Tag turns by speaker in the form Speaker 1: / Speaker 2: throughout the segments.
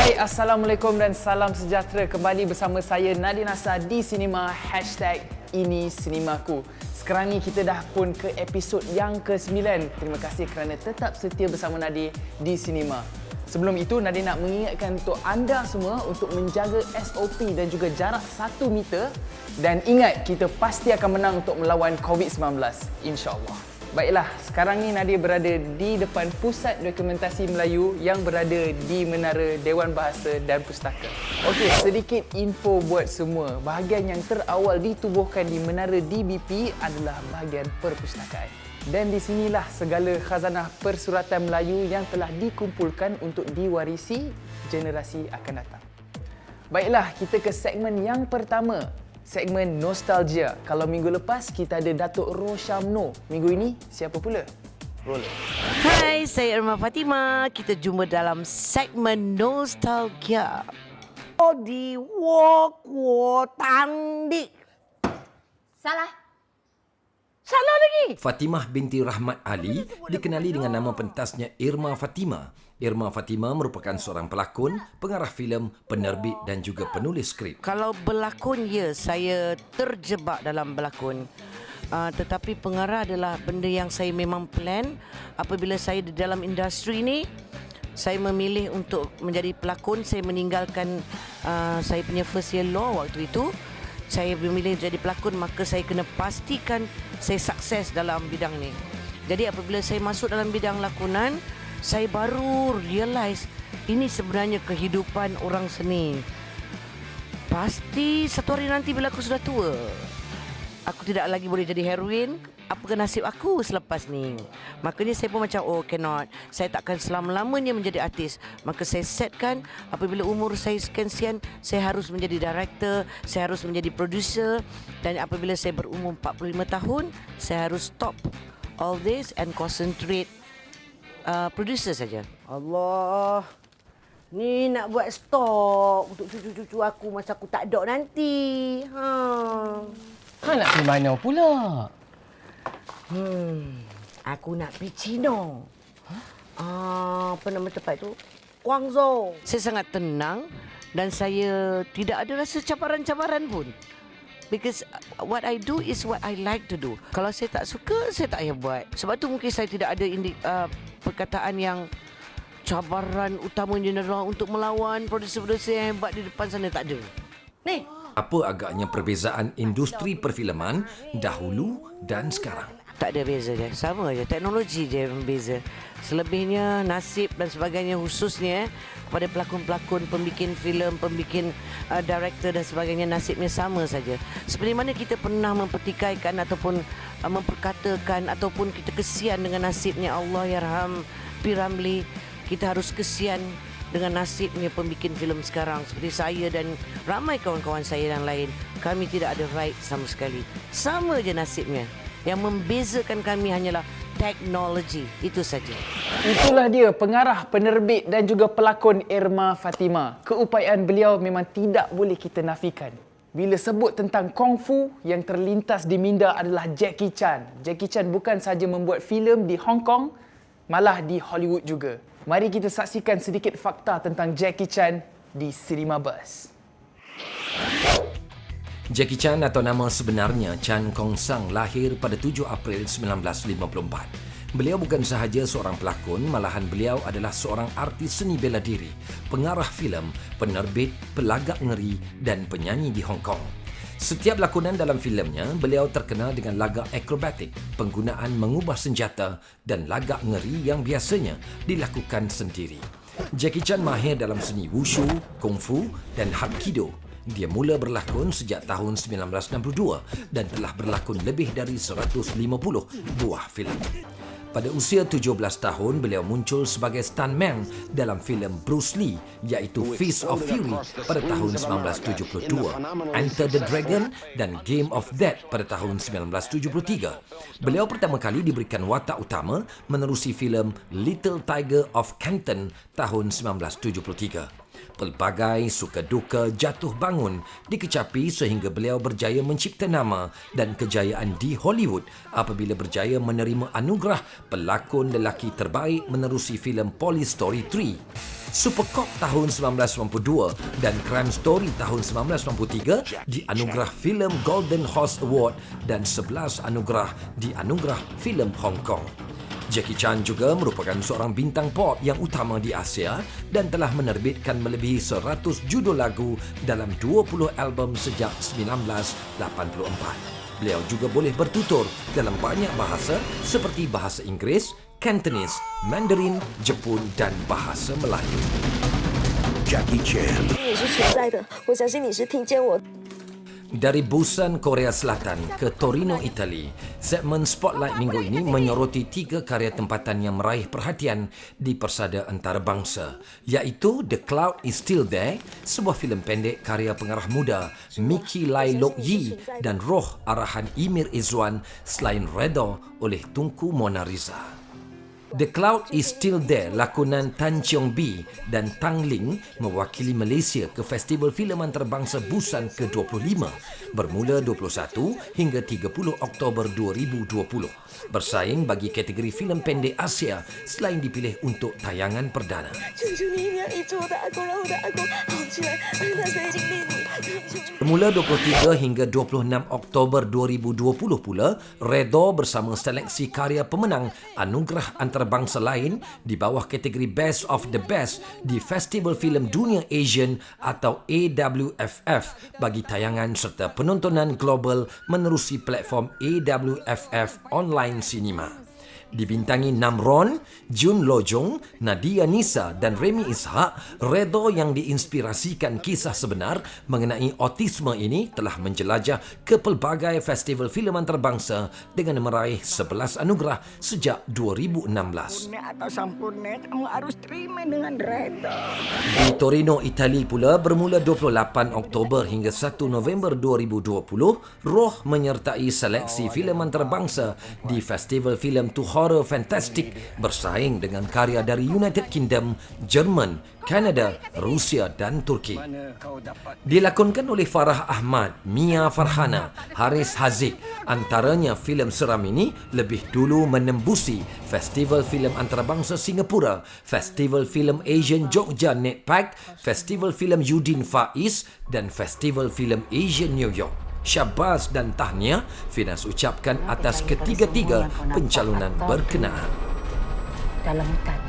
Speaker 1: Hai, Assalamualaikum dan salam sejahtera. Kembali bersama saya Nadin Asar di Cinema #IniCinemaku. Sekarang ni kita dah pun ke episod yang ke-9. Terima kasih kerana tetap setia bersama Nadin di Cinema. Sebelum itu, Nadin nak mengingatkan untuk anda semua untuk menjaga SOP dan juga jarak 1 meter. Dan ingat, kita pasti akan menang untuk melawan COVID-19. InsyaAllah. Baiklah, sekarang ni Nadia berada di depan Pusat Dokumentasi Melayu yang berada di Menara Dewan Bahasa dan Pustaka. Okey, sedikit info buat semua. Bahagian yang terawal ditubuhkan di Menara DBP adalah bahagian perpustakaan. Dan di sinilah segala khazanah persuratan Melayu yang telah dikumpulkan untuk diwarisi generasi akan datang. Baiklah, kita ke segmen yang pertama. Segmen Nostalgia. Kalau minggu lepas kita ada Datuk Roshamno. Minggu ini siapa pula? Roller.
Speaker 2: Hai, saya Irma Fatima. Kita jumpa dalam segmen Nostalgia. Di Wok Tangdik.
Speaker 3: Salah
Speaker 2: lagi.
Speaker 4: Fatimah binti Rahmat Ali dikenali dengan nama pentasnya Irma Fatima. Irma Fatima merupakan seorang pelakon, pengarah filem, penerbit dan juga penulis skrip.
Speaker 2: Kalau berlakon, ya, saya terjebak dalam berlakon. Tetapi pengarah adalah benda yang saya memang plan. Apabila saya di dalam industri ini, saya memilih untuk menjadi pelakon. Saya meninggalkan saya punya first year law waktu itu. Saya memilih jadi pelakon, maka saya kena pastikan saya sukses dalam bidang ni. Jadi apabila saya masuk dalam bidang lakonan, saya baru realise ini sebenarnya kehidupan orang seni. Pasti satu hari nanti bila aku sudah tua, aku tidak lagi boleh jadi heroin. Apakah nasib aku selepas ni? Makanya saya pun macam, cannot. Saya takkan selama-lamanya menjadi artis. Maka saya setkan apabila umur saya sekian, saya harus menjadi director, saya harus menjadi producer. Dan apabila saya berumur 45 tahun, saya harus stop all this and concentrate producer saja. Allah, ni nak buat stok untuk cucu-cucu aku masa aku tak ada nanti.
Speaker 1: Nak pergi mana pula?
Speaker 2: Aku nak pergi China. Apa nama tempat tu? Guangzhou. Saya sangat tenang dan saya tidak ada rasa cabaran-cabaran pun. Because what I do is what I like to do. Kalau saya tak suka, saya tak payah buat. Sebab tu mungkin saya tidak ada perkataan yang cabaran utamanya adalah untuk melawan produser-produser yang hebat di depan sana. Tak ada. Ni.
Speaker 4: Apa agaknya perbezaan industri perfilman dahulu dan sekarang?
Speaker 2: Tak ada beza dia. Sama je. Teknologi je yang beza. Selebihnya nasib dan sebagainya, khususnya kepada pelakon-pelakon, pembikin filem, pembikin director dan sebagainya, nasibnya sama saja. Seperti mana kita pernah mempertikaikan ataupun memperkatakan ataupun kita kesian dengan nasibnya Allah Yarham P. Ramlee, kita harus kesian dengan nasibnya pembikin filem sekarang seperti saya dan ramai kawan-kawan saya yang lain. Kami tidak ada right sama sekali. Sama je nasibnya. Yang membezakan kami hanyalah teknologi. Itu saja.
Speaker 1: Itulah dia pengarah, penerbit dan juga pelakon Irma Fatima. Keupayaan beliau memang tidak boleh kita nafikan. Bila sebut tentang Kung Fu, yang terlintas di minda adalah Jackie Chan. Jackie Chan bukan sahaja membuat filem di Hong Kong, malah di Hollywood juga. Mari kita saksikan sedikit fakta tentang Jackie Chan di Cinema Buzz.
Speaker 4: Jackie Chan atau nama sebenarnya Chan Kong Sang lahir pada 7 April 1954. Beliau bukan sahaja seorang pelakon, malahan beliau adalah seorang artis seni bela diri, pengarah filem, penerbit, pelagak ngeri dan penyanyi di Hong Kong. Setiap lakonan dalam filemnya, beliau terkenal dengan lagak akrobatik, penggunaan mengubah senjata dan lagak ngeri yang biasanya dilakukan sendiri. Jackie Chan mahir dalam seni wushu, kung fu dan hapkido. Dia mula berlakon sejak tahun 1962 dan telah berlakon lebih dari 150 buah filem. Pada usia 17 tahun, beliau muncul sebagai stuntman dalam filem Bruce Lee iaitu Fist of Fury pada tahun 1972, Enter the Dragon dan Game of Death pada tahun 1973. Beliau pertama kali diberikan watak utama menerusi filem Little Tiger of Canton tahun 1973. Pelbagai suka duka jatuh bangun dikecapi sehingga beliau berjaya mencipta nama dan kejayaan di Hollywood apabila berjaya menerima anugerah pelakon lelaki terbaik menerusi filem Police Story 3. Super Cop tahun 1992 dan Crime Story tahun 1993 dianugerah filem Golden Horse Award dan 11 anugerah dianugerah filem Hong Kong. Jackie Chan juga merupakan seorang bintang pop yang utama di Asia dan telah menerbitkan melebihi 100 judul lagu dalam 20 album sejak 1984. Beliau juga boleh bertutur dalam banyak bahasa seperti bahasa Inggeris, Cantonese, Mandarin, Jepun dan bahasa Melayu.
Speaker 5: Jackie Chan.
Speaker 6: 你是存在的，我相信你是听见我。
Speaker 4: Dari Busan, Korea Selatan ke Torino, Itali, segmen Spotlight minggu ini menyoroti 3 karya tempatan yang meraih perhatian di persada antarabangsa, iaitu The Cloud Is Still There, sebuah filem pendek karya pengarah muda Mickey Lai Lok Yi dan Roh arahan Emir Izwan selain Redha oleh Tunku Mona Riza. The Cloud Is Still There lakonan Tan Cheong Bee dan Tang Ling mewakili Malaysia ke Festival Filem Antarabangsa Busan ke-25 bermula 21 hingga 30 Oktober 2020. Bersaing bagi kategori filem pendek Asia selain dipilih untuk tayangan perdana.
Speaker 6: 求求你一定要医治我的阿公，让我的阿公好起来，让他可以经历你。
Speaker 4: Bermula 23 hingga 26 Oktober 2020 pula, Redha bersama seleksi karya pemenang anugerah antarabangsa lain di bawah kategori Best of the Best di Festival Filem Dunia Asian atau AWFF bagi tayangan serta penontonan global menerusi platform AWFF Online Cinema. Dibintangi Namron, Jun Lojong, Nadia Nisa dan Remy Ishak, Redha yang diinspirasikan kisah sebenar mengenai autisme ini telah menjelajah ke pelbagai festival filem antarabangsa dengan meraih 11 anugerah sejak 2016.
Speaker 7: Atau sempurna, kamu harus terima dengan Redha.
Speaker 4: Di Torino, Itali pula bermula 28 Oktober hingga 1 November 2020, Roh menyertai seleksi filem antarabangsa di Festival Filem Horror Fantastic bersaing dengan karya dari United Kingdom, Jerman, Kanada, Rusia dan Turki. Dilakonkan oleh Farah Ahmad, Mia Farhana, Haris Haziq. Antaranya filem seram ini lebih dulu menembusi Festival Filem Antarabangsa Singapura, Festival Filem Asian Jogja Netpac, Festival Filem Udin Faiz dan Festival Filem Asian New York. Syabas dan tahniah Finas ucapkan atas ketiga-tiga pencalonan berkenaan.
Speaker 3: Dalam hutan.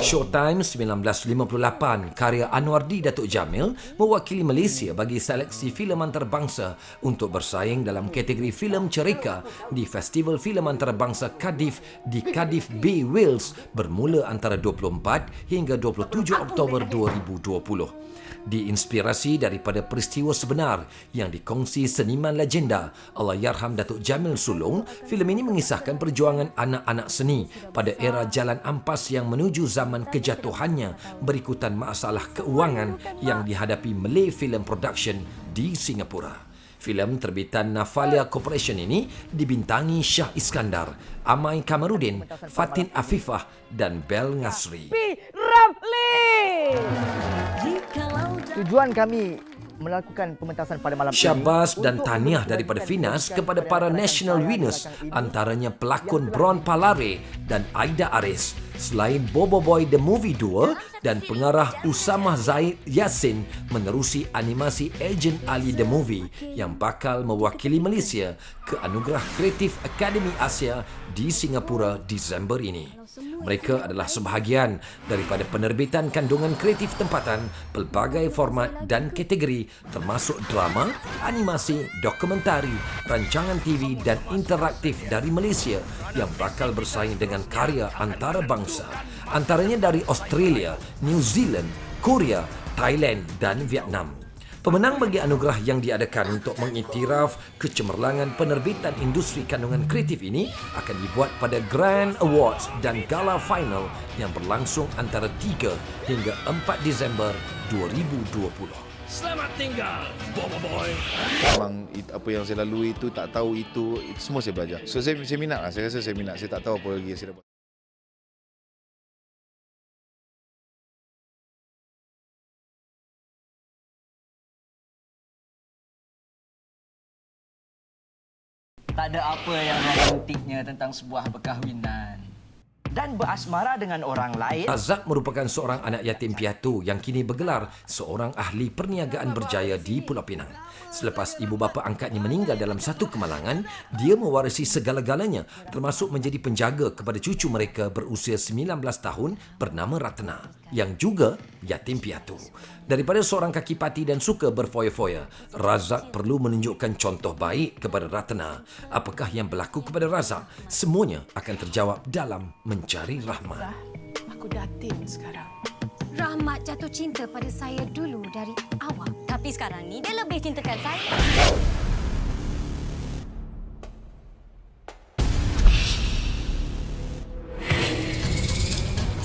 Speaker 4: Showtime 1958, karya Anwardi Datuk Jamil mewakili Malaysia bagi seleksi filem antarabangsa untuk bersaing dalam kategori filem cerita di Festival Filem Antarabangsa Cardiff di Cardiff Bay, Wales bermula antara 24 hingga 27 Oktober 2020. Diinspirasi daripada peristiwa sebenar yang dikongsi seniman legenda Allahyarham Datuk Jamil Sulong, filem ini mengisahkan perjuangan anak-anak seni pada era jalan ampas yang menuju zaman kejatuhannya berikutan masalah keuangan yang dihadapi Malay Film Production di Singapura. Filem terbitan Nafalia Corporation ini dibintangi Shah Iskandar, Amai Kamarudin, Fatin Afifah dan Bel Ngasri.
Speaker 7: Tujuan kami melakukan pementasan pada malam
Speaker 4: Syabas dan tahniah daripada Finas kepada para national winners, antaranya pelakon Bron Palare dan Aida Aris. Selain Bobo Boy The Movie 2 dan pengarah Usamah Zaid Yassin menerusi animasi Agent Ali The Movie yang bakal mewakili Malaysia ke Anugerah Kreatif Akademi Asia di Singapura Disember ini. Mereka adalah sebahagian daripada penerbitan kandungan kreatif tempatan pelbagai format dan kategori termasuk drama, animasi, dokumentari, rancangan TV dan interaktif dari Malaysia yang bakal bersaing dengan karya antarabangsa. Antaranya dari Australia, New Zealand, Korea, Thailand dan Vietnam. Pemenang bagi anugerah yang diadakan untuk mengiktiraf kecemerlangan penerbitan industri kandungan kreatif ini akan dibuat pada Grand Awards dan Gala Final yang berlangsung antara 3 hingga 4 Disember 2020.
Speaker 5: Selamat tinggal, Bobo Boy.
Speaker 8: Memang apa yang saya lalui itu tak tahu itu semua saya belajar. So saya minat lah. Saya rasa saya minat. Saya tak tahu apa lagi yang saya dapat.
Speaker 9: Tak ada apa yang romantiknya tentang sebuah perkahwinan.
Speaker 7: Dan berasmara dengan orang lain.
Speaker 4: Razak merupakan seorang anak yatim piatu yang kini bergelar seorang ahli perniagaan berjaya di Pulau Pinang. Selepas ibu bapa angkatnya meninggal dalam satu kemalangan, dia mewarisi segala-galanya termasuk menjadi penjaga kepada cucu mereka berusia 19 tahun bernama Ratna yang juga yatim piatu. Daripada seorang kaki pati dan suka berfoya-foya, Razak perlu menunjukkan contoh baik kepada Ratna. Apakah yang berlaku kepada Razak? Semuanya akan terjawab dalam Mencari Rahmat.
Speaker 1: Aku dating sekarang.
Speaker 3: Rahmat jatuh cinta pada saya dulu dari awal. Tapi sekarang ni dia lebih cintakan saya.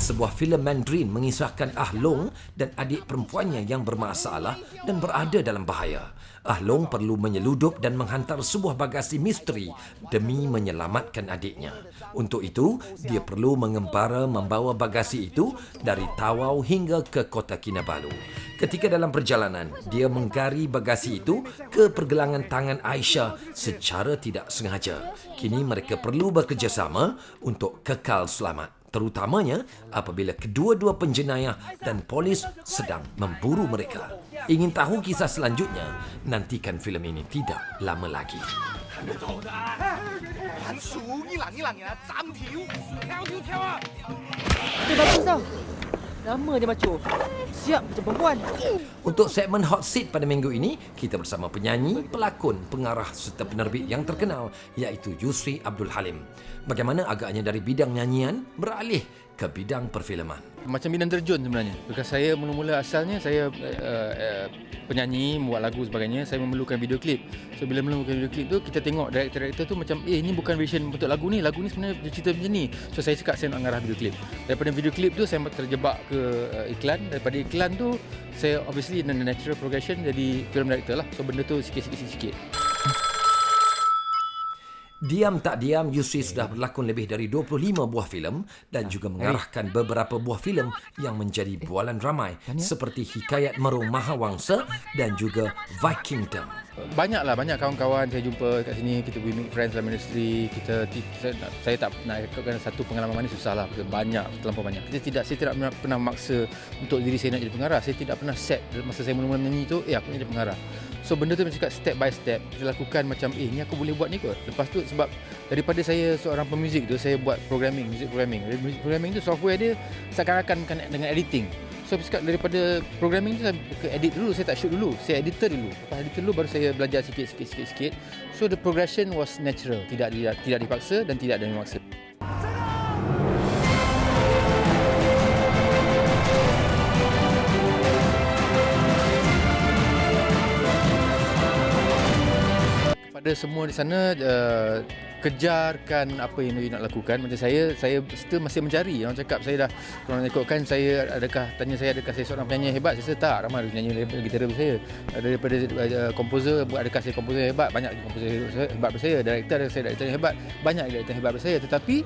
Speaker 4: Sebuah filem Mandarin mengisahkan Ah Long dan adik perempuannya yang bermasalah dan berada dalam bahaya. Ah Long perlu menyeludup dan menghantar sebuah bagasi misteri demi menyelamatkan adiknya. Untuk itu, dia perlu mengembara membawa bagasi itu dari Tawau hingga ke kota Kinabalu. Ketika dalam perjalanan, dia menggari bagasi itu ke pergelangan tangan Aisyah secara tidak sengaja. Kini mereka perlu bekerjasama untuk kekal selamat, terutamanya apabila kedua-dua penjenayah dan polis sedang memburu mereka. Ingin tahu kisah selanjutnya? Nantikan filem ini tidak lama lagi.
Speaker 7: Bagus tau. Lama dia macu. Siap macam perempuan.
Speaker 4: Untuk segmen Hot Seat pada minggu ini, kita bersama penyanyi, pelakon, pengarah serta penerbit yang terkenal iaitu Yusri Abdul Halim. Bagaimana agaknya dari bidang nyanyian beralih ke bidang perfilman.
Speaker 10: Macam bidang terjun sebenarnya. Because saya mula-mula asalnya saya penyanyi, membuat lagu sebagainya, saya memerlukan video klip. So bila memerlukan video klip tu, kita tengok director-director tu macam ini bukan version untuk lagu ni sebenarnya cerita macam ni. So saya cakap saya nak mengarah video klip. Daripada video klip tu saya terjebak ke iklan. Daripada iklan tu saya obviously in the natural progression jadi film director lah. So benda tu sikit-sikit.
Speaker 4: Diam tak diam, Yusri sudah berlakon lebih dari 25 buah filem dan juga mengarahkan beberapa buah filem yang menjadi bualan ramai seperti Hikayat Meru Mahawangsa dan juga Vikingdom.
Speaker 10: Banyak kawan-kawan saya jumpa kat sini, kita we make friends dalam industri. Saya tak nak rekodkan satu pengalaman manis, susahlah. Terlampau banyak. Saya tidak pernah maksa untuk diri saya nak jadi pengarah. Saya tidak pernah set masa saya mula-mula menyanyi tu, aku nak jadi pengarah. So benda tu cakap step by step, kita lakukan macam ni aku boleh buat ni kot. Lepas tu sebab daripada saya seorang pemuzik tu, saya buat music programming. Music programming tu software dia seakan-akan dengan editing. So cakap daripada programming tu saya ke edit dulu, saya tak shoot dulu, saya editor dulu. Lepas editor dulu baru saya belajar sikit. So the progression was natural, tidak dipaksa dan tidak ada memaksa. Pada semua di sana, kejarkan apa yang you nak lakukan. Macam saya still masih mencari. Orang cakap saya dah, orang ikutkan saya, adakah saya seorang penyanyi hebat? Saya tak, ramai penyanyi gitar saya. Daripada komposer, adakah saya komposer hebat? Banyak komposer hebat daripada saya. Director, adakah saya director yang hebat? Banyak director hebat daripada saya. Tetapi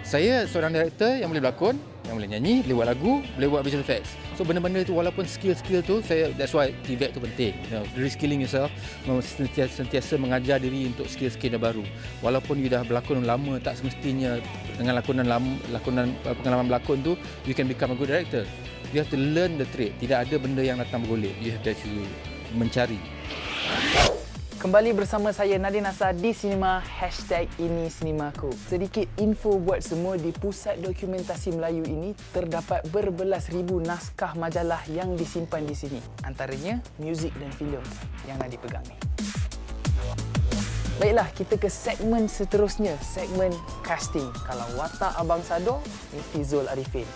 Speaker 10: saya seorang director yang boleh berlakon, yang boleh nyanyi, boleh buat lagu, boleh buat visual effects. So benda-benda itu walaupun skill tu that's why TVET tu penting. Reskilling yourself, sentiasa mengajar diri untuk skill-skill yang baru. Walaupun you dah berlakon lama, tak semestinya dengan pengalaman berlakon tu you can become a good director. You have to learn the trade. Tidak ada benda yang datang bergolek. You have to actually mencari.
Speaker 1: Kembali bersama saya Nadine Nasar di Sinema #IniSinemaku. Sedikit info buat semua, di Pusat Dokumentasi Melayu ini terdapat berbelas ribu naskah majalah yang disimpan di sini. Antaranya muzik dan filem yang Nadine pegang ni. Baiklah, kita ke segmen seterusnya, segmen casting. Kalau watak Abang Sado, mesti Zul Arifin.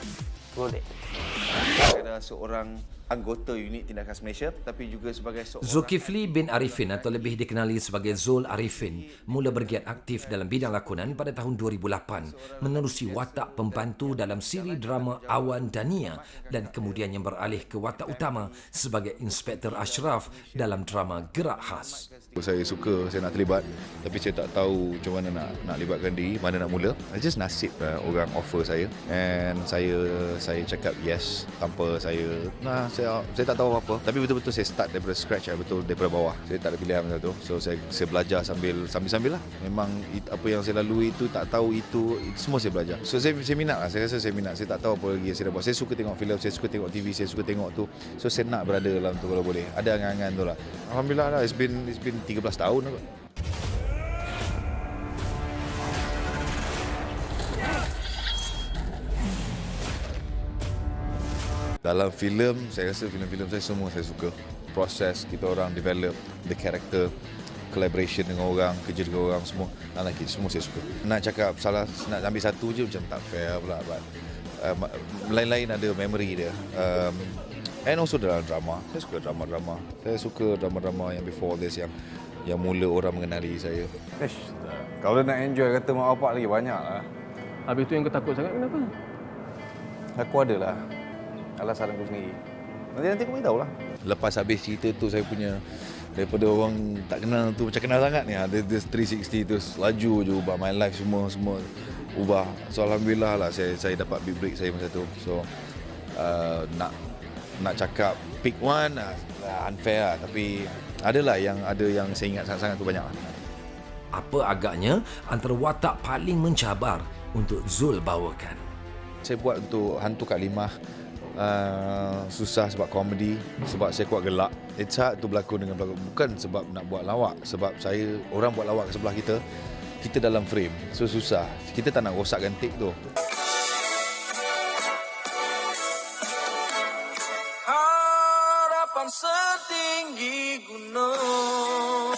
Speaker 1: Roll it.
Speaker 11: Adalah seorang anggota unit tindakan Malaysia tapi juga sebagai seorang
Speaker 4: Zulkifli bin Arifin atau lebih dikenali sebagai Zul Arifin mula bergiat aktif dalam bidang lakonan pada tahun 2008 menerusi watak pembantu dalam siri drama Awan Dania dan kemudian yang beralih ke watak utama sebagai Inspektor Ashraf dalam drama Gerak Khas.
Speaker 8: Saya suka, saya nak terlibat tapi saya tak tahu macam mana nak libatkan diri, mana nak mula. Just nasib orang offer saya and saya cakap yes tanpa saya saya tak tahu apa-apa. Tapi betul-betul saya start daripada scratch, betul daripada bawah. Saya tak ada pilihan macam tu. So saya belajar sambil lah. Memang apa yang saya lalui itu, tak tahu itu semua saya belajar. So saya minat lah. Saya rasa saya minat. Saya tak tahu apa lagi yang saya dah buat. Saya suka tengok filem, saya suka tengok TV, saya suka tengok tu. So saya nak berada dalam tu kalau boleh. Ada angan-angan tu lah. Alhamdulillah lah. It's been 13 tahun lah. Dalam filem, saya rasa filem-filem saya semua saya suka. Proses kita orang develop the character, collaboration dengan orang, kerja dengan orang, semua I like it, semua saya suka. Nak cakap nak ambil satu je macam tak fair pula. Lain-lain ada memory dia. And also dalam drama, saya suka drama-drama. Saya suka drama-drama yang before this, yang mula orang mengenali saya.
Speaker 12: Kalau nak enjoy kata mak bapak lagi banyak lah.
Speaker 10: Habis tu yang kau takut sangat kenapa?
Speaker 12: Aku ada lah alasan aku sendiri. Nanti aku beritahu lah.
Speaker 8: Lepas habis cerita tu, saya punya daripada orang tak kenal tu macam kenal sangat ni. Ada 360 tu laju je ubah my life, semua ubah. So alhamdulillah lah saya dapat big break saya masa tu. So nak cakap pick one unfair lah, tapi ada yang saya ingat sangat-sangat tu banyak lah.
Speaker 4: Apa agaknya antara watak paling mencabar untuk Zul bawakan?
Speaker 8: Saya buat untuk Hantu Kak Limah. Susah sebab komedi, sebab saya kuat gelak. It's hard to berlakon dengan pelakon, bukan sebab nak buat lawak, sebab orang buat lawak ke sebelah kita dalam frame, so susah. Kita tak nak rosakkan take tu.
Speaker 5: Harapan setinggi gunung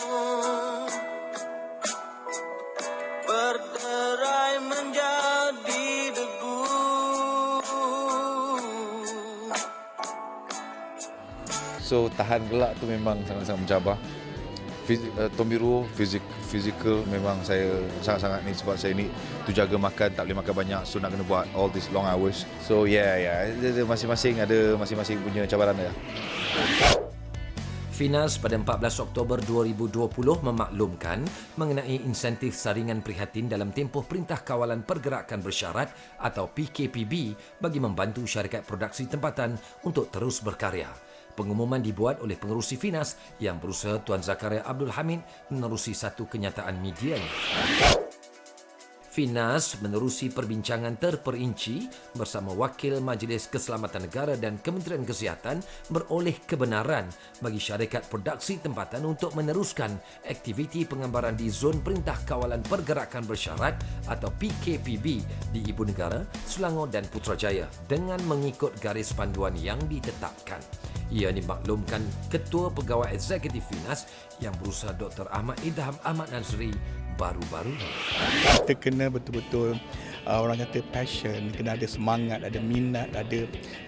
Speaker 5: berderai menjadi debu.
Speaker 8: So tahan gelak tu memang sangat-sangat mencabar. Tombiru physical memang saya sangat-sangat ni, sebab saya ni tu jaga makan, tak boleh makan banyak, so nak kena buat all these long hours. So masing-masing punya cabaran dia.
Speaker 4: Finas pada 14 Oktober 2020 memaklumkan mengenai insentif saringan prihatin dalam tempoh Perintah Kawalan Pergerakan Bersyarat atau PKPB bagi membantu syarikat produksi tempatan untuk terus berkarya. Pengumuman dibuat oleh pengerusi Finas yang berusaha Tuan Zakaria Abdul Hamid menerusi satu kenyataan medianya. Finas menerusi perbincangan terperinci bersama Wakil Majlis Keselamatan Negara dan Kementerian Kesihatan beroleh kebenaran bagi syarikat produksi tempatan untuk meneruskan aktiviti penggambaran di Zon Perintah Kawalan Pergerakan Bersyarat atau PKPB di Ibu Negara, Selangor dan Putrajaya dengan mengikut garis panduan yang ditetapkan. Ia dimaklumkan Ketua Pegawai Eksekutif Finas yang berusaha Dr. Ahmad Idham Ahmad Nazri baru-baru ini.
Speaker 7: Kita kena betul-betul orang kata passion, kena ada semangat, ada minat,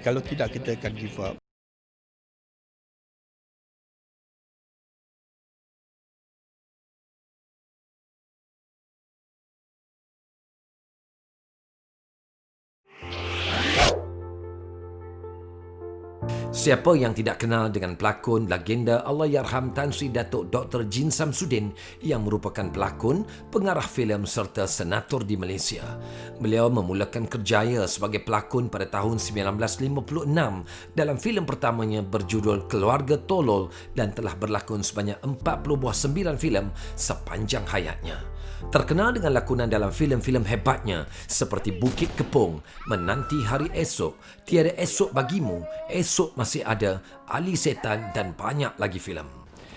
Speaker 7: kalau tidak kita akan give up.
Speaker 4: Siapa yang tidak kenal dengan pelakon legenda Allahyarham Tan Sri Datuk Dr. Jin Samsudin yang merupakan pelakon, pengarah filem serta senator di Malaysia. Beliau memulakan kerjaya sebagai pelakon pada tahun 1956 dalam filem pertamanya berjudul Keluarga Tolol dan telah berlakon sebanyak 40 buah 9 filem sepanjang hayatnya. Terkenal dengan lakonan dalam filem-filem hebatnya seperti Bukit Kepong, Menanti Hari Esok, Tiada Esok Bagimu, Esok Masih Ada, Ali Setan dan banyak lagi filem.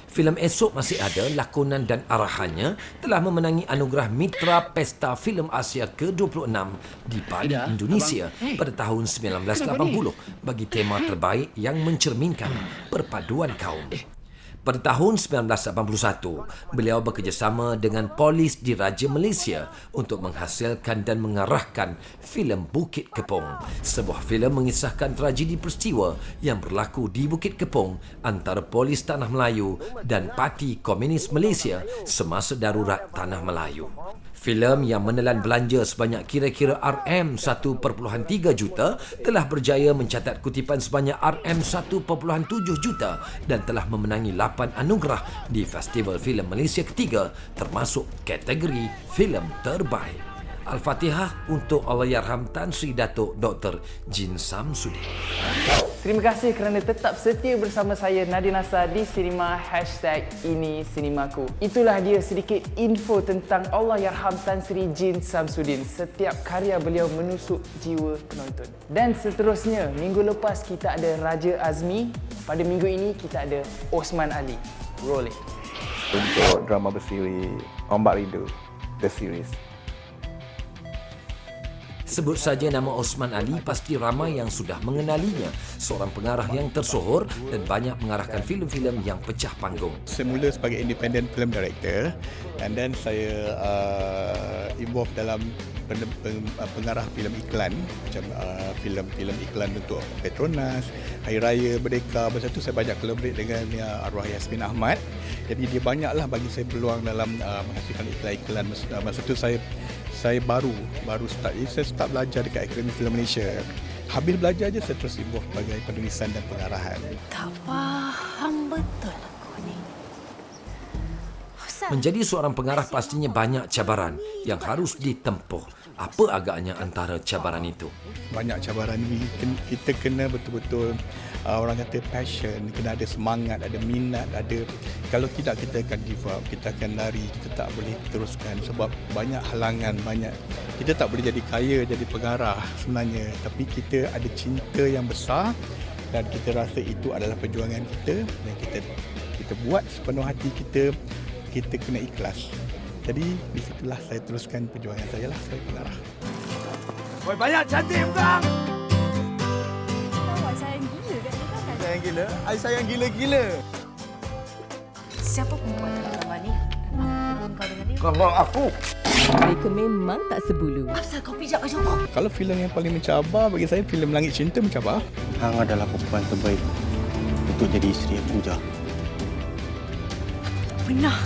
Speaker 4: Filem Esok Masih Ada, lakonan dan arahannya telah memenangi anugerah Mitra Pesta Filem Asia ke-26 di Bali, Indonesia pada tahun 1980 bagi tema terbaik yang mencerminkan perpaduan kaum. Pada tahun 1981, beliau bekerjasama dengan Polis Diraja Malaysia untuk menghasilkan dan mengarahkan filem Bukit Kepong, sebuah filem mengisahkan tragedi peristiwa yang berlaku di Bukit Kepong antara Polis Tanah Melayu dan Parti Komunis Malaysia semasa darurat Tanah Melayu. Filem yang menelan belanja sebanyak kira-kira RM1.3 juta telah berjaya mencatat kutipan sebanyak RM1.7 juta dan telah memenangi 8 anugerah di Festival Filem Malaysia ketiga termasuk kategori filem terbaik. Al-Fatihah untuk Allahyarham Tan Sri Datuk Dr. Jin Samsudin.
Speaker 1: Terima kasih kerana tetap setia bersama saya Nadia Nasa di Sinema #ini Sinemaku. Itulah dia sedikit info tentang Allahyarham Tan Sri Jin Samsudin. Setiap karya beliau menusuk jiwa penonton. Dan seterusnya, minggu lepas kita ada Raja Azmi. Pada minggu ini kita ada Osman Ali. Roll it.
Speaker 7: Untuk drama bersiri Ombak Rindu, The Series.
Speaker 4: Sebut saja nama Osman Ali, pasti ramai yang sudah mengenalinya. Seorang pengarah yang tersohor dan banyak mengarahkan filem-filem yang pecah panggung.
Speaker 7: Semula sebagai independent film director, and then saya involved dalam pengarah filem iklan, macam filem-filem iklan untuk Petronas, Hari Raya Merdeka. Masa tu saya banyak collaborate dengan arwah Yasmin Ahmad. Jadi dia banyaklah bagi saya peluang dalam menghasilkan iklan-iklan. Masa tu saya baru start. Saya start belajar dekat Akademi Filem Malaysia. Habis belajar je saya terus involved sebagai penulisan dan pengarahan.
Speaker 3: Tak faham betul aku ni.
Speaker 4: Menjadi seorang pengarah pastinya banyak cabaran yang harus ditempuh. Apa agaknya antara cabaran itu?
Speaker 7: Banyak cabaran ni, kita kena betul-betul orang kata passion, kena ada semangat, ada minat, ada. Kalau tidak kita akan give up, kita akan lari, kita tak boleh teruskan sebab banyak halangan, kita tak boleh jadi kaya, jadi pengarah sebenarnya, tapi kita ada cinta yang besar dan kita rasa itu adalah perjuangan kita dan kita buat sepenuh hati kita kena ikhlas. Jadi di situlah saya teruskan perjuangan saya lah sebagai pengarah.
Speaker 5: Oi, banyak cantik bukan?
Speaker 6: Awak sayang gila kan?
Speaker 5: Sayang gila? I sayang gila-gila.
Speaker 3: Siapa perempuan dalam gambar ni? Kenapa kau dengan dia?
Speaker 5: Gambar aku.
Speaker 6: Mereka memang tak sebulu.
Speaker 3: Apasal kau pijak baju kau?
Speaker 7: Kalau filem yang paling mencabar bagi saya, filem Langit Cinta mencabar.
Speaker 13: Hang adalah perempuan terbaik untuk jadi isteri aku, Jah.
Speaker 6: Pernah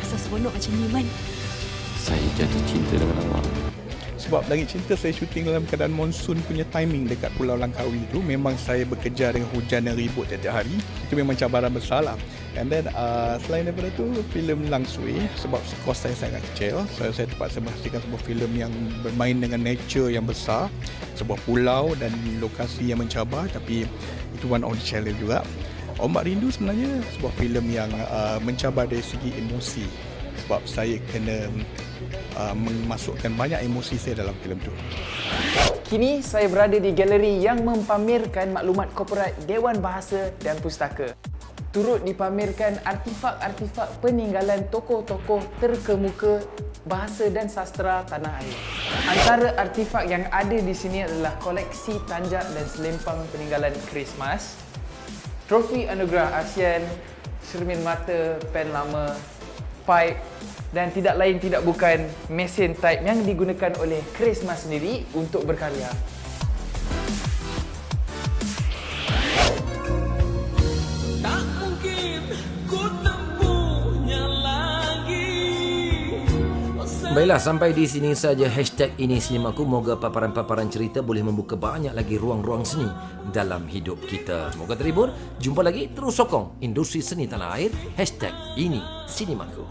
Speaker 6: rasa seronok macam ni, Man.
Speaker 13: Saya jatuh cinta dengan awak.
Speaker 7: Sebab Langit Cinta saya syuting dalam keadaan monsun punya timing dekat Pulau Langkawi itu. Memang saya bekerja dengan hujan dan ribut tiap hari. Itu memang cabaran besar lah. And then selain daripada tu, filem Langsui, sebab kos saya sangat kecil, saya terpaksa menghasilkan sebuah filem yang bermain dengan nature yang besar, sebuah pulau dan lokasi yang mencabar, tapi itu one of the challenge juga. Ombak Rindu sebenarnya sebuah filem yang mencabar dari segi emosi, sebab saya kena memasukkan banyak emosi saya dalam filem tu.
Speaker 1: Kini saya berada di galeri yang mempamerkan maklumat korporat Dewan Bahasa dan Pustaka. Turut dipamerkan artifak-artifak peninggalan tokoh-tokoh terkemuka bahasa dan sastera tanah air. Antara artifak yang ada di sini adalah koleksi tanjak dan selempang peninggalan Christmas, trofi anugerah ASEAN, cermin mata, pen lama, pipe dan tidak lain tidak bukan mesin type yang digunakan oleh Christmas sendiri untuk berkarya.
Speaker 5: Tak mungkin ku tempuhnya lagi.
Speaker 4: Baiklah, sampai di sini saja #ini Sinemaku. Moga paparan-paparan cerita boleh membuka banyak lagi ruang-ruang seni dalam hidup kita. Semoga terhibur. Jumpa lagi, terus sokong industri seni tanah air. #ini Sinemaku.